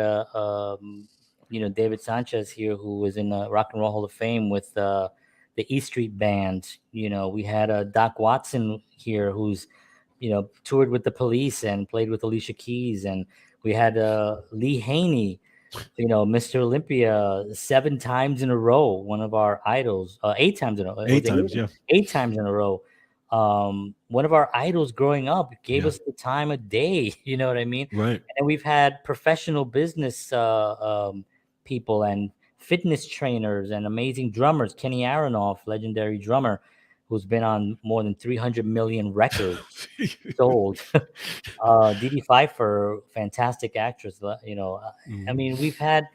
David Sanchez here, who was in the Rock and Roll Hall of Fame with the E Street Band. We had Doc Watson here, who's toured with the Police and played with Alicia Keys, and we had Lee Haney, Mr. Olympia 7 times in a row, one of our idols, 8 times in a row. Was Eight it times. Yeah. 8 times in a row? One of our idols growing up gave Yeah. us the time of day. You know what I mean? Right. And we've had professional business people and fitness trainers and amazing drummers. Kenny Aronoff, legendary drummer, who's been on more than 300 million records sold. Dee Pfeiffer, fantastic actress. I Mhm. mean, we've had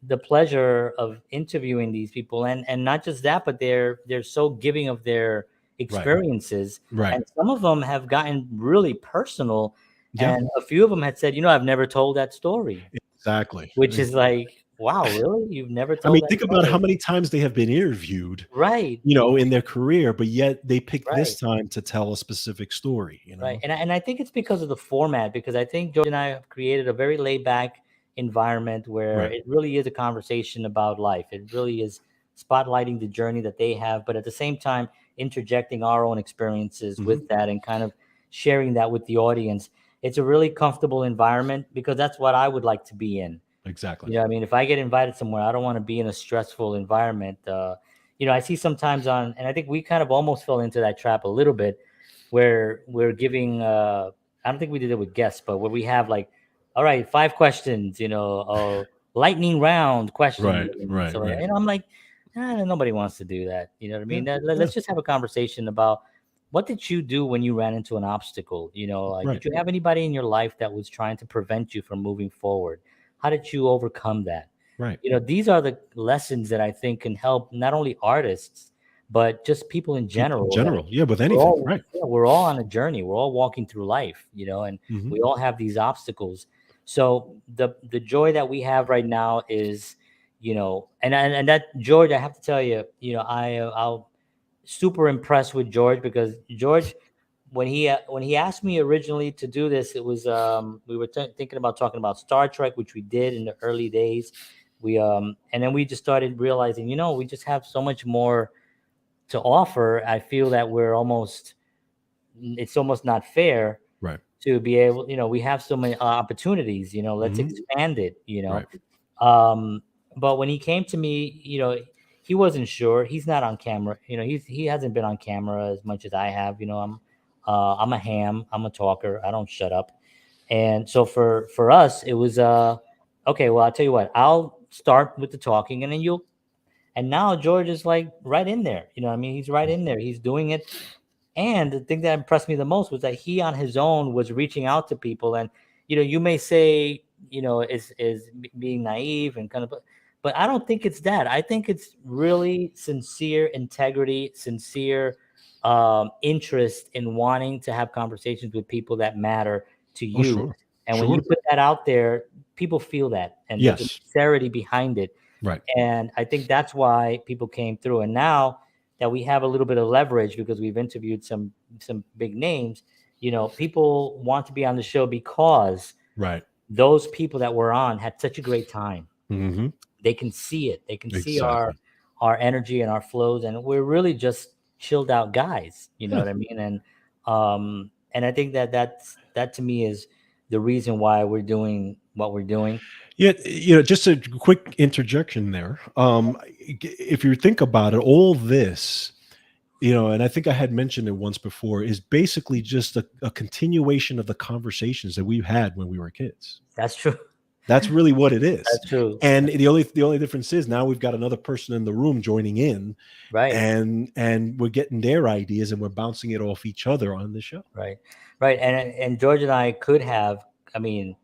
the pleasure of interviewing these people, and not just that, but they're so giving of their Right. experiences, Right. and some of them have gotten really personal, Yeah. and a few of them had said, I've never told that story, Exactly. which is like, wow, really? You've never I told mean, that think about how story? many times they have been interviewed, Right, in their career, but yet they pick right. this time to tell a specific story, Right. And I think it's because of the format, because I think George and I have created a very laid back environment where Right. it really is a conversation about life. It really is spotlighting the journey that they have, but at the same time, interjecting our own experiences Mhm. with that and kind of sharing that with the audience. It's a really comfortable environment because that's what I would like to be in. Exactly. I mean, if I get invited somewhere, I don't want to be in a stressful environment. I see sometimes and I think we kind of almost fell into that trap a little bit, where we're giving. I don't think we did it with guests, but where we have like all right, 5 questions, lightning round questions. Right, And right, so, right. I'm like, nobody wants to do that. You know what I Yeah, mean? yeah, Let's just have a conversation about what did you do when you ran into an obstacle? Like, right, did you have anybody in your life that was trying to prevent you from moving forward? How did you overcome that? right. These are the lessons that I think can help not only artists, but just people in People in general that general, yeah, with we're anything, all right? yeah, we're all on a journey. We're all walking through life, and Hmm. we all have these obstacles. So the joy that we have right now is, and that George, I have to tell you, I'll super impressed with George because George, when he asked me originally to do this, it was we were thinking about talking about Star Trek, which we did in the early days. We and then we just started realizing, we just have so much more to offer. I feel that it's almost not fair Right. to be able, we have so many opportunities, let's Hmm. expand it, Right. um, but when he came to me, he wasn't sure. He's not on camera. He hasn't been on camera as much as I have. I'm a ham. I'm a talker. I don't shut up. And so for us, it was okay. Well, I'll tell you what. I'll start with the talking, and then you'll. And now George is like right in there. You know, what I mean, he's right in there. He's doing it. And the thing that impressed me the most was that he on his own was reaching out to people. And, you may say, is being naive and kind of, but I don't think it's that. I think it's really sincere integrity, sincere interest in wanting to have conversations with people that matter to Oh, you. sure, And when you sure. put that out there, people feel that, and there's a Yes. sincerity behind it. Right. And I think that's why people came through. And now that we have a little bit of leverage because we've interviewed some big names, people want to be on the show because Right. those people that were on had such a great time. Hmm. They can see it. They can see our Exactly. our energy and our flows, and we're really just chilled out guys. You know Yeah. what I mean? And I think that to me is the reason why we're doing what we're doing. Yeah, just a quick interjection there. If you think about it, all this, and I think I had mentioned it once before, is basically just a continuation of the conversations that we've had when we were kids. That's true. That's really what it is. That's true. And the only difference is now we've got another person in the room joining in, Right. and we're getting their ideas and we're bouncing it off each other on the show. Right. Right. And George and I could have, I mean,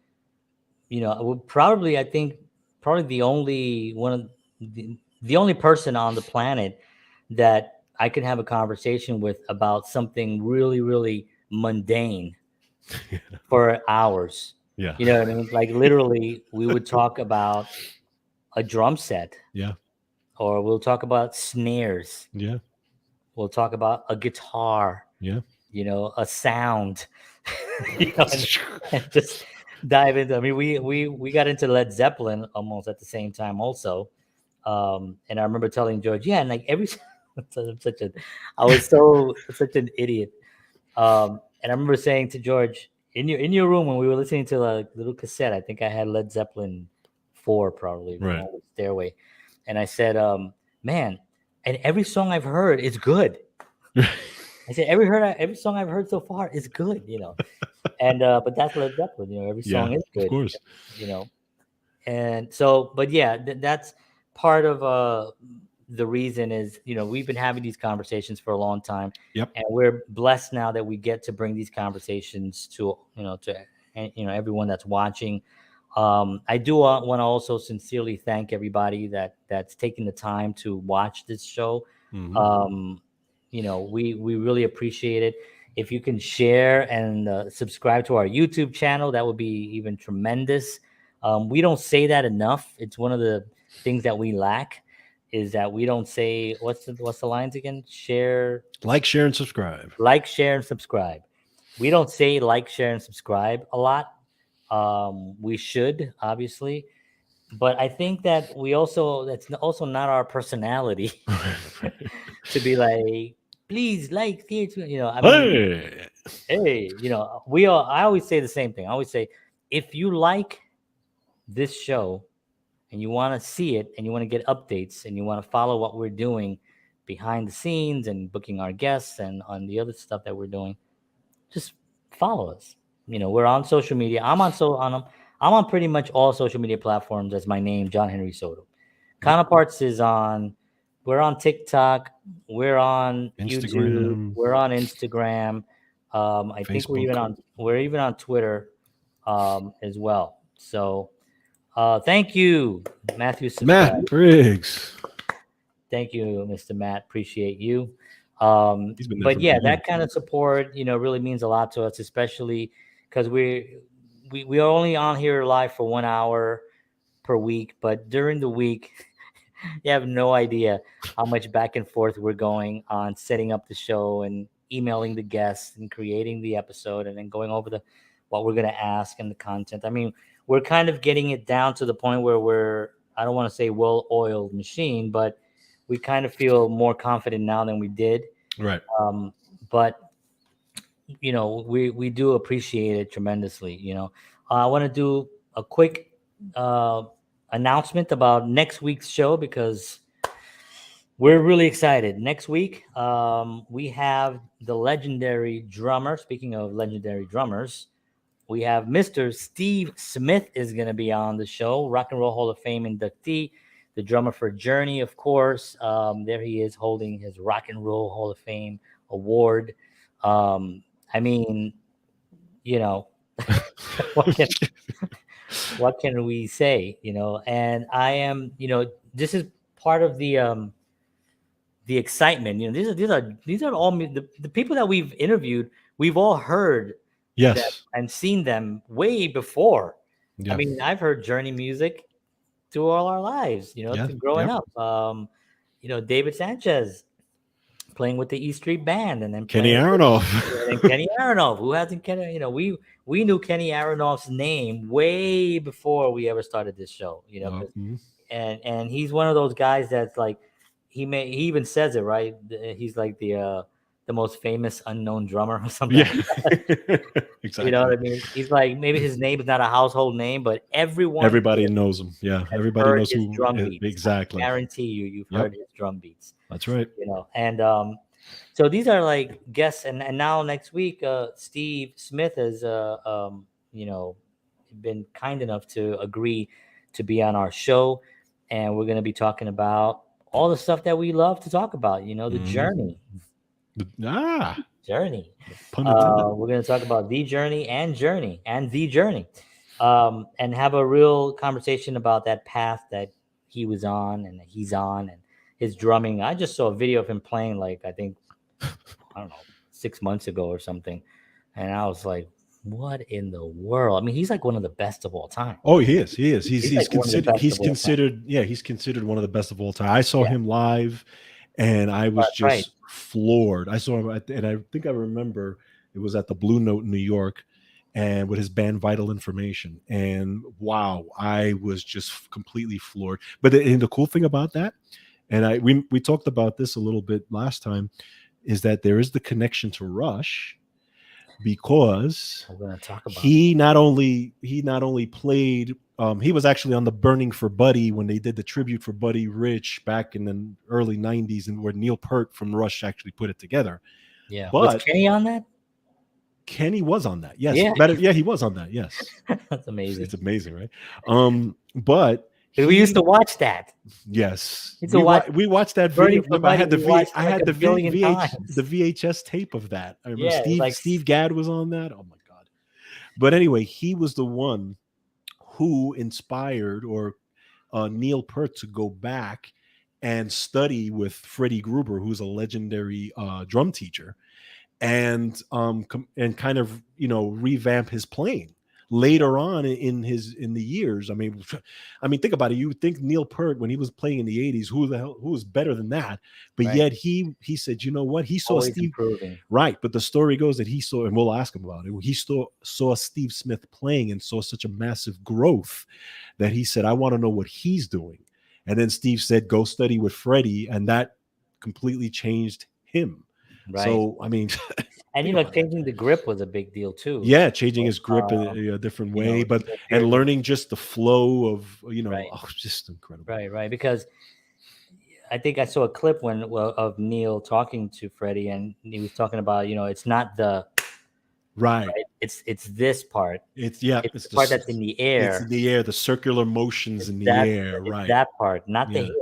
probably, I think, probably the only one of the only person on the planet that I could have a conversation with about something really, really mundane for hours. Yeah. You know what I mean? Like literally, we would talk about a drum set, Yeah. or we'll talk about snares. Yeah. We'll talk about a guitar, Yeah. a sound, and just dive into. I mean, we got into Led Zeppelin almost at the same time, also. And I remember telling George, yeah, and like every I'm such a, I was such an idiot. And I remember saying to George in your room when we were listening to a little cassette, I think I had Led Zeppelin 4 probably, Right. Stairway, and I said, man, and every song I've heard is good. I said every song I've heard so far is good, and but that's Led Zeppelin, every Yeah. song is Of good, course. you know. And so, but yeah, that's part of the reason is, we've been having these conversations for a long time, Yep. and we're blessed now that we get to bring these conversations to, everyone that's watching. I do want to also sincerely thank everybody that's taking the time to watch this show. Hmm. um, we really appreciate it. If you can share and subscribe to our YouTube channel, that would be even tremendous. We don't say that enough. It's one of the things that we lack, is that we don't say, what's the lines again? Share, Like, share, and subscribe. like, share, and subscribe. We don't say like, share, and subscribe a lot. We should, obviously, but I think that that's also not our personality to be like, please like, I mean, Hey. hey, we all. I always say the same thing. I always say, if you like this show and you want to see it and you want to get updates and you want to follow what we're doing behind the scenes and booking our guests and on the other stuff that we're doing, just follow us. We're on social media. I'm on I'm on pretty much all social media platforms as my name, John Henry Soto. Yep. Counterparts is on. We're on TikTok. We're on YouTube. Instagram, We're on Instagram. I think Facebook. we're even on Twitter as well. So thank you, Matthew. Matt Briggs. Thank you, Mr. Matt. Appreciate you. He's been there But from the yeah, beginning. that kind of support, really means a lot to us, especially because we are only on here live for 1 hour per week. But during the week, you have no idea how much back and forth we're going on setting up the show and emailing the guests and creating the episode and then going over the what we're going to ask and the content. I mean, we're kind of getting it down to the point where I don't want to say well-oiled machine, but we kind of feel more confident now than we did. Right. But we do appreciate it tremendously. I want to do a quick announcement about next week's show because we're really excited. Next week, we have the legendary drummer. Speaking of legendary drummers, we have Mr. Steve Smith is going to be on the show, Rock and Roll Hall of Fame inductee, the drummer for Journey, of course. There he is holding his Rock and Roll Hall of Fame award. I mean, what can what can we say? And I am, this is part of the excitement. These are all the people that we've interviewed. We've all heard them Yes. and seen them way before. I Yeah. mean, I've heard Journey music through all our lives, Yeah. to growing Yep. up. David Sanchez playing with the E Street Band and then Kenny playing Aronoff. and Kenny Aronoff, who hasn't Kenny, we knew Kenny Aronoff's name way before we ever started this show, and he's one of those guys that's like he even says it right. He's like the most famous unknown drummer or something. Yeah. You Exactly. know what I mean? He's like, maybe his name is not a household name, but Everybody knows him. Yeah. has Everybody heard knows his who. drum beats. Exactly. I guarantee you've Yep. heard his drum beats. That's right. And so these are like guests, and now next week, Steve Smith has been kind enough to agree to be on our show, and we're going to be talking about all the stuff that we love to talk about. The journey. Journey. Pun intended. We're going to talk about the journey and the journey, and have a real conversation about that path that he was on and that he's on, and his drumming. I just saw a video of him playing, like, I think, I don't know, 6 months ago or something, and I was like, what in the world? I mean, he's like one of the best of all time. Oh, he is. He is. He's like one of the considered. best He's of all time. considered. Yeah, he's considered one of the best of all time. I saw him live, and I was That's just right. floored. I saw him, and I think I remember it was at the Blue Note in New York, and with his band Vital Information. And wow, I was just completely floored. But the cool thing about that, and we talked about this a little bit last time, is that there is the connection to Rush, because We're going to talk about he not only played, he was actually on the Burning for Buddy when they did the tribute for Buddy Rich back in the early 90s, and where Neil Peart from Rush actually put it together. Yeah. But Was Kenny on that? Kenny was on that. Yes. Yeah. He was on that. Yes. That's amazing. It's amazing, right? But we used to watch that. Yes, Used to watch we watched that Burning video. for I had Buddy, we watched it like a billion times. the VHS tape of that. I remember Yeah, Steve Gadd was on that. Oh my god! But anyway, he was the one who inspired Neil Peart to go back and study with Freddie Gruber, who's a legendary drum teacher, and kind of revamp his playing later on in the years. I mean, think about it. You would think Neil Peart, when he was playing in the 80s, who was better than that? But Right. yet he said, you know what? He saw Always Steve. improving. Right. But the story goes that he saw, and we'll ask him about it, he saw Steve Smith playing and saw such a massive growth that he said, I want to know what he's doing. And then Steve said, go study with Freddie. And that completely changed him. Right. So, I mean, and changing the grip was a big deal too. yeah, changing his grip in a different way, and learning just the flow of, Right. just incredible. Right. Because I think I saw a clip of Neil talking to Freddie, and he was talking about, it's not the right. It's this part. It's yeah, It's it's the part that's in the air. in the air, the circular motions in the air, It's right? that part, not the Yeah, hit.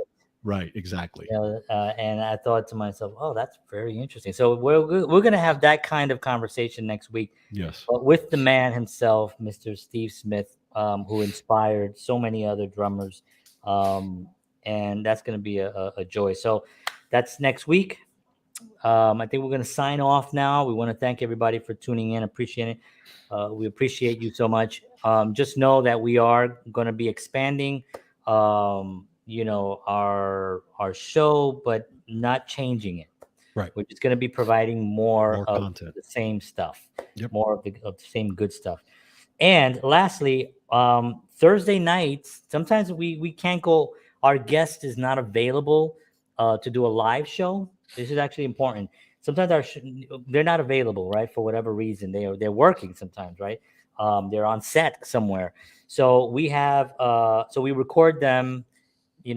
right, exactly. And I thought to myself, oh, that's very interesting. So we're going to have that kind of conversation next week, Yes, but with the man himself, Mr. Steve Smith, who inspired so many other drummers, and that's going to be a joy. So that's next week. I think we're going to sign off now. We want to thank everybody for tuning in. Appreciate it. We appreciate you so much. Just know that we are going to be expanding, our show, but not changing it. right. We're just going to be providing more More of content. the same stuff, Yep. more of the same good stuff. And lastly, Thursday nights, sometimes we can't go. Our guest is not available to do a live show. This is actually important. Sometimes they're not available, right? For whatever reason, they're working sometimes, right? They're on set somewhere. So we record them,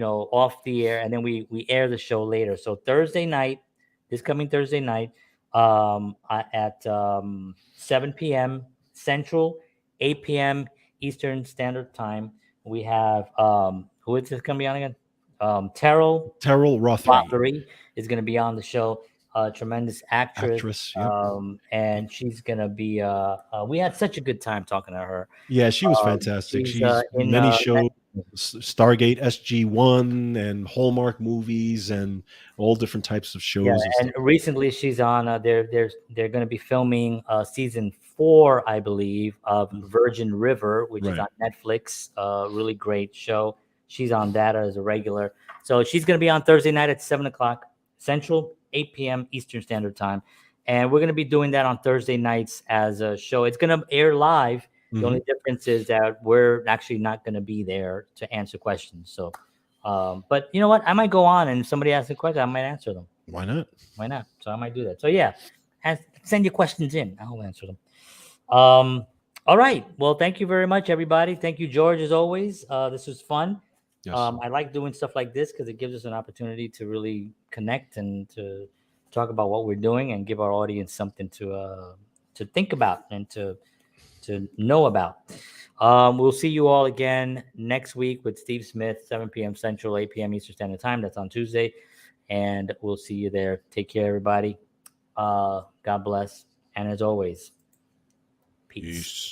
off the air, and then we air the show later. So Thursday night, this coming Thursday night, at 7 p.m. Central, 8 p.m. Eastern Standard Time, we have who is this going to be on again? Terrell Terrell Rothery, Rothery is going to be on the show. Tremendous actress, actress. Yep. and she's going to be. We had such a good time talking to her. Yeah, she was fantastic. She's She's in many shows, Stargate SG-1 and Hallmark movies and all different types of Yeah, shows and and stuff. recently she's on. They're going to be filming season 4, I believe, of Virgin River, which is Right. on Netflix. Really great show. She's on that as a regular. So she's going to be on Thursday night at 7 o'clock Central, 8 p.m. Eastern Standard Time, and we're going to be doing that on Thursday nights as a show. It's going to air live. The only difference is that we're actually not going to be there to answer questions. So, but you know what? I might go on, and if somebody asks a question, I might answer them. Why not? Why not? So I might do that. So yeah, send your questions in. I'll answer them. All right. Well, thank you very much, everybody. Thank you, George, as always. This was fun. Yes. I like doing stuff like this because it gives us an opportunity to really connect and to talk about what we're doing and give our audience something to think about and to know about. We'll see you all again next week with Steve Smith, 7 p.m. Central, 8 p.m. Eastern Standard Time. That's on Tuesday. And we'll see you there. Take care, everybody. God bless. And as always, peace.